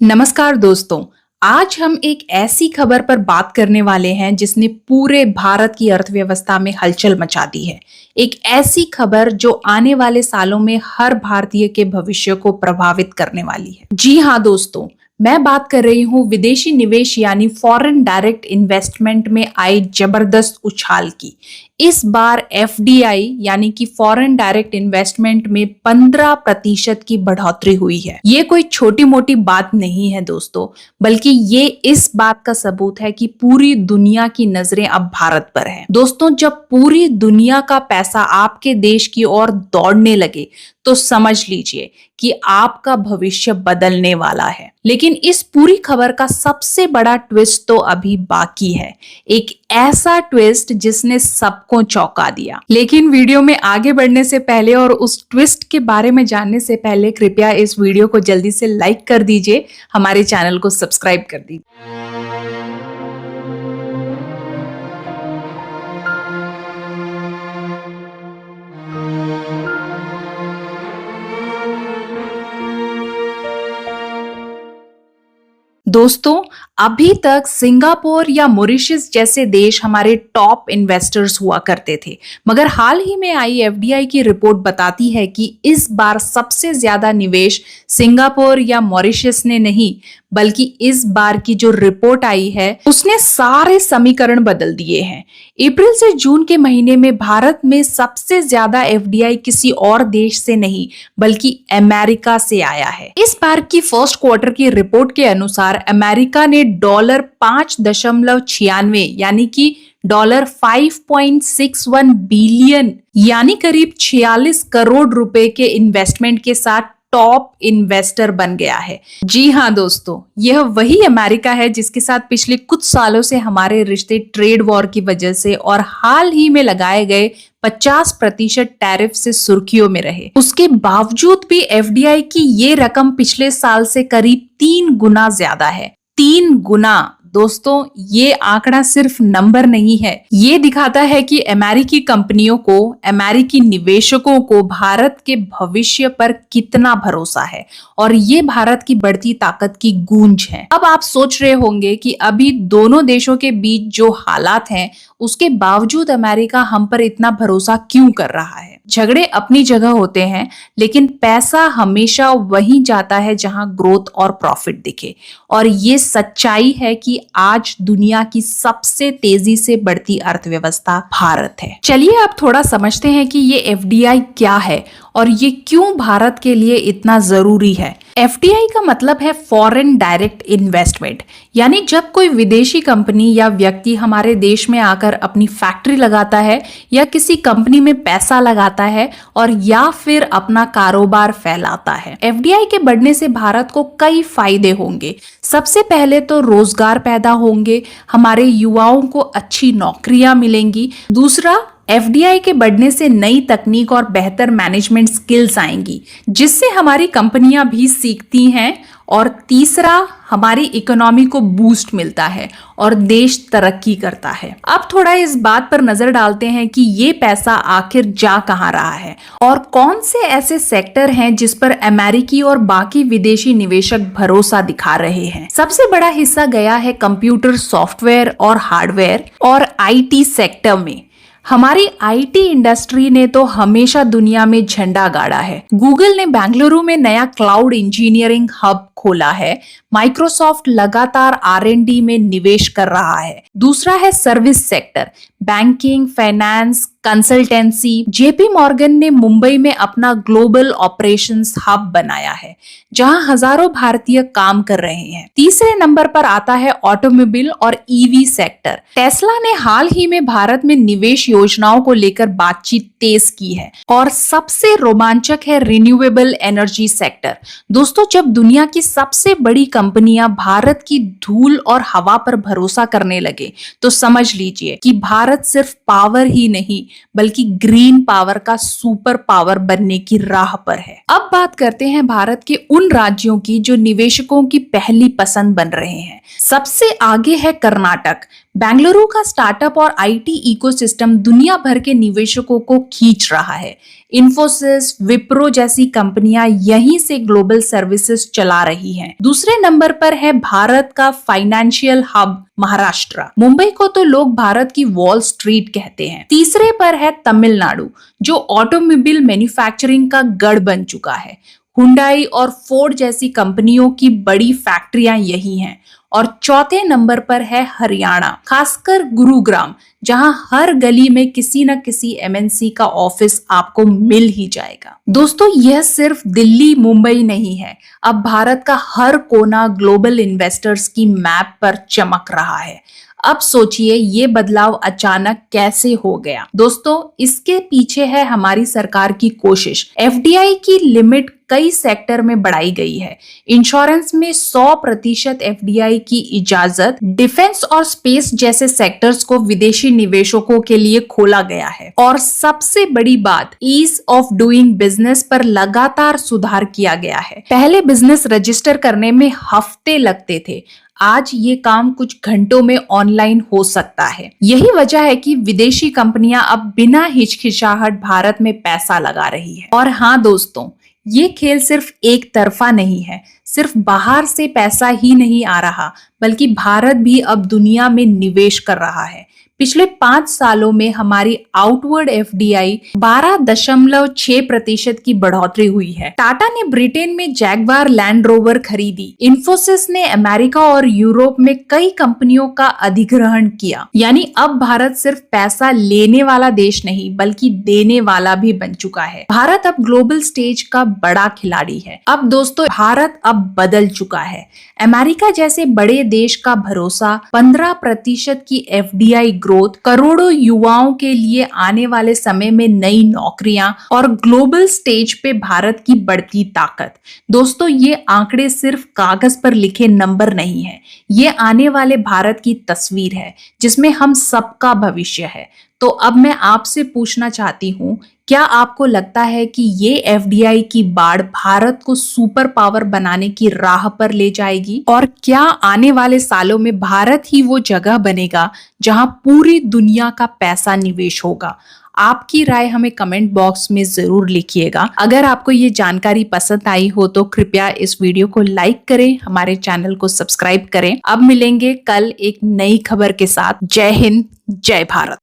नमस्कार दोस्तों। आज हम एक ऐसी खबर पर बात करने वाले हैं जिसने पूरे भारत की अर्थव्यवस्था में हलचल मचा दी है। एक ऐसी खबर जो आने वाले सालों में हर भारतीय के भविष्य को प्रभावित करने वाली है। जी हाँ दोस्तों, मैं बात कर रही हूँ विदेशी निवेश यानी फॉरेन डायरेक्ट इन्वेस्टमेंट में आई जबरदस्त उछाल की। इस बार एफडीआई यानी कि फॉरेन डायरेक्ट इन्वेस्टमेंट में 15% की बढ़ोतरी हुई है। ये कोई छोटी मोटी बात नहीं है दोस्तों, बल्कि ये इस बात का सबूत है कि पूरी दुनिया की नजरें अब भारत पर हैं। दोस्तों, जब पूरी दुनिया का पैसा आपके देश की ओर दौड़ने लगे तो समझ लीजिए कि आपका भविष्य बदलने वाला है। लेकिन इस पूरी खबर का सबसे बड़ा ट्विस्ट तो अभी बाकी है, एक ऐसा ट्विस्ट जिसने सबको चौंका दिया। लेकिन वीडियो में आगे बढ़ने से पहले और उस ट्विस्ट के बारे में जानने से पहले कृपया इस वीडियो को जल्दी से लाइक कर दीजिए, हमारे चैनल को सब्सक्राइब कर दीजिए। दोस्तों, अभी तक सिंगापुर या मॉरिशस जैसे देश हमारे टॉप इन्वेस्टर्स हुआ करते थे, मगर हाल ही में आई एफडीआई की रिपोर्ट बताती है कि इस बार सबसे ज्यादा निवेश सिंगापुर या मॉरिशस ने नहीं, बल्कि इस बार की जो रिपोर्ट आई है उसने सारे समीकरण बदल दिए हैं। अप्रैल से जून के महीने में भारत में सबसे ज्यादा एफडीआई किसी और देश से नहीं, बल्कि अमेरिका से आया है। इस बार की फर्स्ट क्वार्टर की रिपोर्ट के अनुसार अमेरिका ने $5.96 यानी कि $5.61 बिलियन यानी करीब 46 करोड़ रुपए के इन्वेस्टमेंट के साथ टॉप इन्वेस्टर बन गया है। जी हाँ दोस्तों, यह वही अमेरिका है जिसके साथ पिछले कुछ सालों से हमारे रिश्ते ट्रेड वॉर की वजह से और हाल ही में लगाए गए 50% टैरिफ से सुर्खियों में रहे। उसके बावजूद भी एफडीआई की ये रकम पिछले साल से करीब 3 गुना ज्यादा है। 3 गुना। दोस्तों, ये आंकड़ा सिर्फ नंबर नहीं है, ये दिखाता है कि अमेरिकी कंपनियों को, अमेरिकी निवेशकों को भारत के भविष्य पर कितना भरोसा है और ये भारत की बढ़ती ताकत की गूंज है। अब आप सोच रहे होंगे कि अभी दोनों देशों के बीच जो हालात हैं उसके बावजूद अमेरिका हम पर इतना भरोसा क्यों कर रहा है। झगड़े अपनी जगह होते हैं, लेकिन पैसा हमेशा वहीं जाता है जहां ग्रोथ और प्रॉफिट दिखे, और ये सच्चाई है कि आज दुनिया की सबसे तेजी से बढ़ती अर्थव्यवस्था भारत है। चलिए अब थोड़ा समझते हैं कि ये एफडीआई क्या है और ये क्यों भारत के लिए इतना जरूरी है। एफडीआई का मतलब है फॉरेन डायरेक्ट इन्वेस्टमेंट, यानी जब कोई विदेशी कंपनी या व्यक्ति हमारे देश में आकर अपनी फैक्ट्री लगाता है या किसी कंपनी में पैसा लगाता है और या फिर अपना कारोबार फैलाता है। एफडीआई के बढ़ने से भारत को कई फायदे होंगे। सबसे पहले तो रोजगार पैदा होंगे, हमारे युवाओं को अच्छी नौकरियां मिलेंगी। दूसरा, एफडीआई के बढ़ने से नई तकनीक और बेहतर मैनेजमेंट स्किल्स आएंगी, जिससे हमारी कंपनियां भी सीखती हैं। और तीसरा, हमारी इकोनॉमी को बूस्ट मिलता है और देश तरक्की करता है। अब थोड़ा इस बात पर नजर डालते हैं कि ये पैसा आखिर जा कहां रहा है और कौन से ऐसे सेक्टर हैं जिस पर अमेरिकी और बाकी विदेशी निवेशक भरोसा दिखा रहे हैं। सबसे बड़ा हिस्सा गया है कंप्यूटर, सॉफ्टवेयर और हार्डवेयर और आईटी सेक्टर में। हमारी आईटी इंडस्ट्री ने तो हमेशा दुनिया में झंडा गाड़ा है। गूगल ने बेंगलुरु में नया क्लाउड इंजीनियरिंग हब खोला है। माइक्रोसॉफ्ट लगातार आर&डी में निवेश कर रहा है। दूसरा है service sector, banking, finance, consultancy. JP Morgan ने मुंबई में अपना ग्लोबल ऑपरेशंस हब बनाया है, जहां हजारों भारतीय काम कर रहे हैं। तीसरे नंबर पर आता है ऑटोमोबाइल और ईवी सेक्टर। टेस्ला ने हाल ही में भारत में निवेश योजनाओं को लेकर बातचीत तेज की है। और सबसे रोमांचक है रिन्यूएबल एनर्जी सेक्टर। दोस्तों, जब दुनिया की सबसे बड़ी कंपनियां भारत की धूल और हवा पर भरोसा करने लगे तो समझ लीजिए कि भारत सिर्फ पावर ही नहीं, बल्कि ग्रीन पावर का सुपर पावर बनने की राह पर है। अब बात करते हैं भारत के उन राज्यों की जो निवेशकों की पहली पसंद बन रहे हैं। सबसे आगे है कर्नाटक। बेंगलुरु का स्टार्टअप और आईटी इकोसिस्टम दुनिया भर के निवेशकों को खींच रहा है। इन्फोसिस, विप्रो जैसी कंपनियां यहीं से ग्लोबल सर्विसेज चला रही हैं। दूसरे नंबर पर है भारत का फाइनेंशियल हब महाराष्ट्र। मुंबई को तो लोग भारत की वॉल स्ट्रीट कहते हैं। तीसरे पर है तमिलनाडु, जो ऑटोमोबाइल मैन्युफैक्चरिंग का गढ़ बन चुका है। हुंडई और फोर्ड जैसी कंपनियों की बड़ी फैक्ट्रियां यही हैं। और चौथे नंबर पर है हरियाणा, खासकर गुरुग्राम, जहां हर गली में किसी न किसी एमएनसी का ऑफिस आपको मिल ही जाएगा। दोस्तों, यह सिर्फ दिल्ली मुंबई नहीं है, अब भारत का हर कोना ग्लोबल इन्वेस्टर्स की मैप पर चमक रहा है। अब सोचिए ये बदलाव अचानक कैसे हो गया। दोस्तों, इसके पीछे है हमारी सरकार की कोशिश। एफडीआई की लिमिट कई सेक्टर में बढ़ाई गई है। इंश्योरेंस में 100% एफडीआई की इजाजत, डिफेंस और स्पेस जैसे सेक्टर्स को विदेशी निवेशकों के लिए खोला गया है। और सबसे बड़ी बात, ईज ऑफ डूइंग बिजनेस पर लगातार सुधार किया गया है। पहले बिजनेस रजिस्टर करने में हफ्ते लगते थे, आज ये काम कुछ घंटों में ऑनलाइन हो सकता है। यही वजह है कि विदेशी कंपनियां अब बिना हिचकिचाहट भारत में पैसा लगा रही है। और हाँ दोस्तों, ये खेल सिर्फ एक तरफा नहीं है। सिर्फ बाहर से पैसा ही नहीं आ रहा, बल्कि भारत भी अब दुनिया में निवेश कर रहा है। पिछले 5 सालों में हमारी आउटवर्ड एफडीआई 12.6% की बढ़ोतरी हुई है। टाटा ने ब्रिटेन में जैगवार लैंड रोवर खरीदी। इन्फोसिस ने अमेरिका और यूरोप में कई कंपनियों का अधिग्रहण किया। यानी अब भारत सिर्फ पैसा लेने वाला देश नहीं, बल्कि देने वाला भी बन चुका है। भारत अब ग्लोबल स्टेज का बड़ा खिलाड़ी है। अब दोस्तों, भारत अब बदल चुका है। अमेरिका जैसे बड़े देश का भरोसा, 15% की एफडीआई ग्रोथ, करोड़ों युवाओं के लिए आने वाले समय में नई नौकरियां और ग्लोबल स्टेज पे भारत की बढ़ती ताकत। दोस्तों, ये आंकड़े सिर्फ कागज पर लिखे नंबर नहीं है, ये आने वाले भारत की तस्वीर है, जिसमें हम सबका भविष्य है। तो अब मैं आपसे पूछना चाहती हूँ, क्या आपको लगता है कि ये एफडीआई की बाढ़ भारत को सुपर पावर बनाने की राह पर ले जाएगी? और क्या आने वाले सालों में भारत ही वो जगह बनेगा जहां पूरी दुनिया का पैसा निवेश होगा? आपकी राय हमें कमेंट बॉक्स में जरूर लिखिएगा। अगर आपको ये जानकारी पसंद आई हो तो कृपया इस वीडियो को लाइक करें, हमारे चैनल को सब्सक्राइब करें। अब मिलेंगे कल एक नई खबर के साथ। जय हिंद, जय भारत।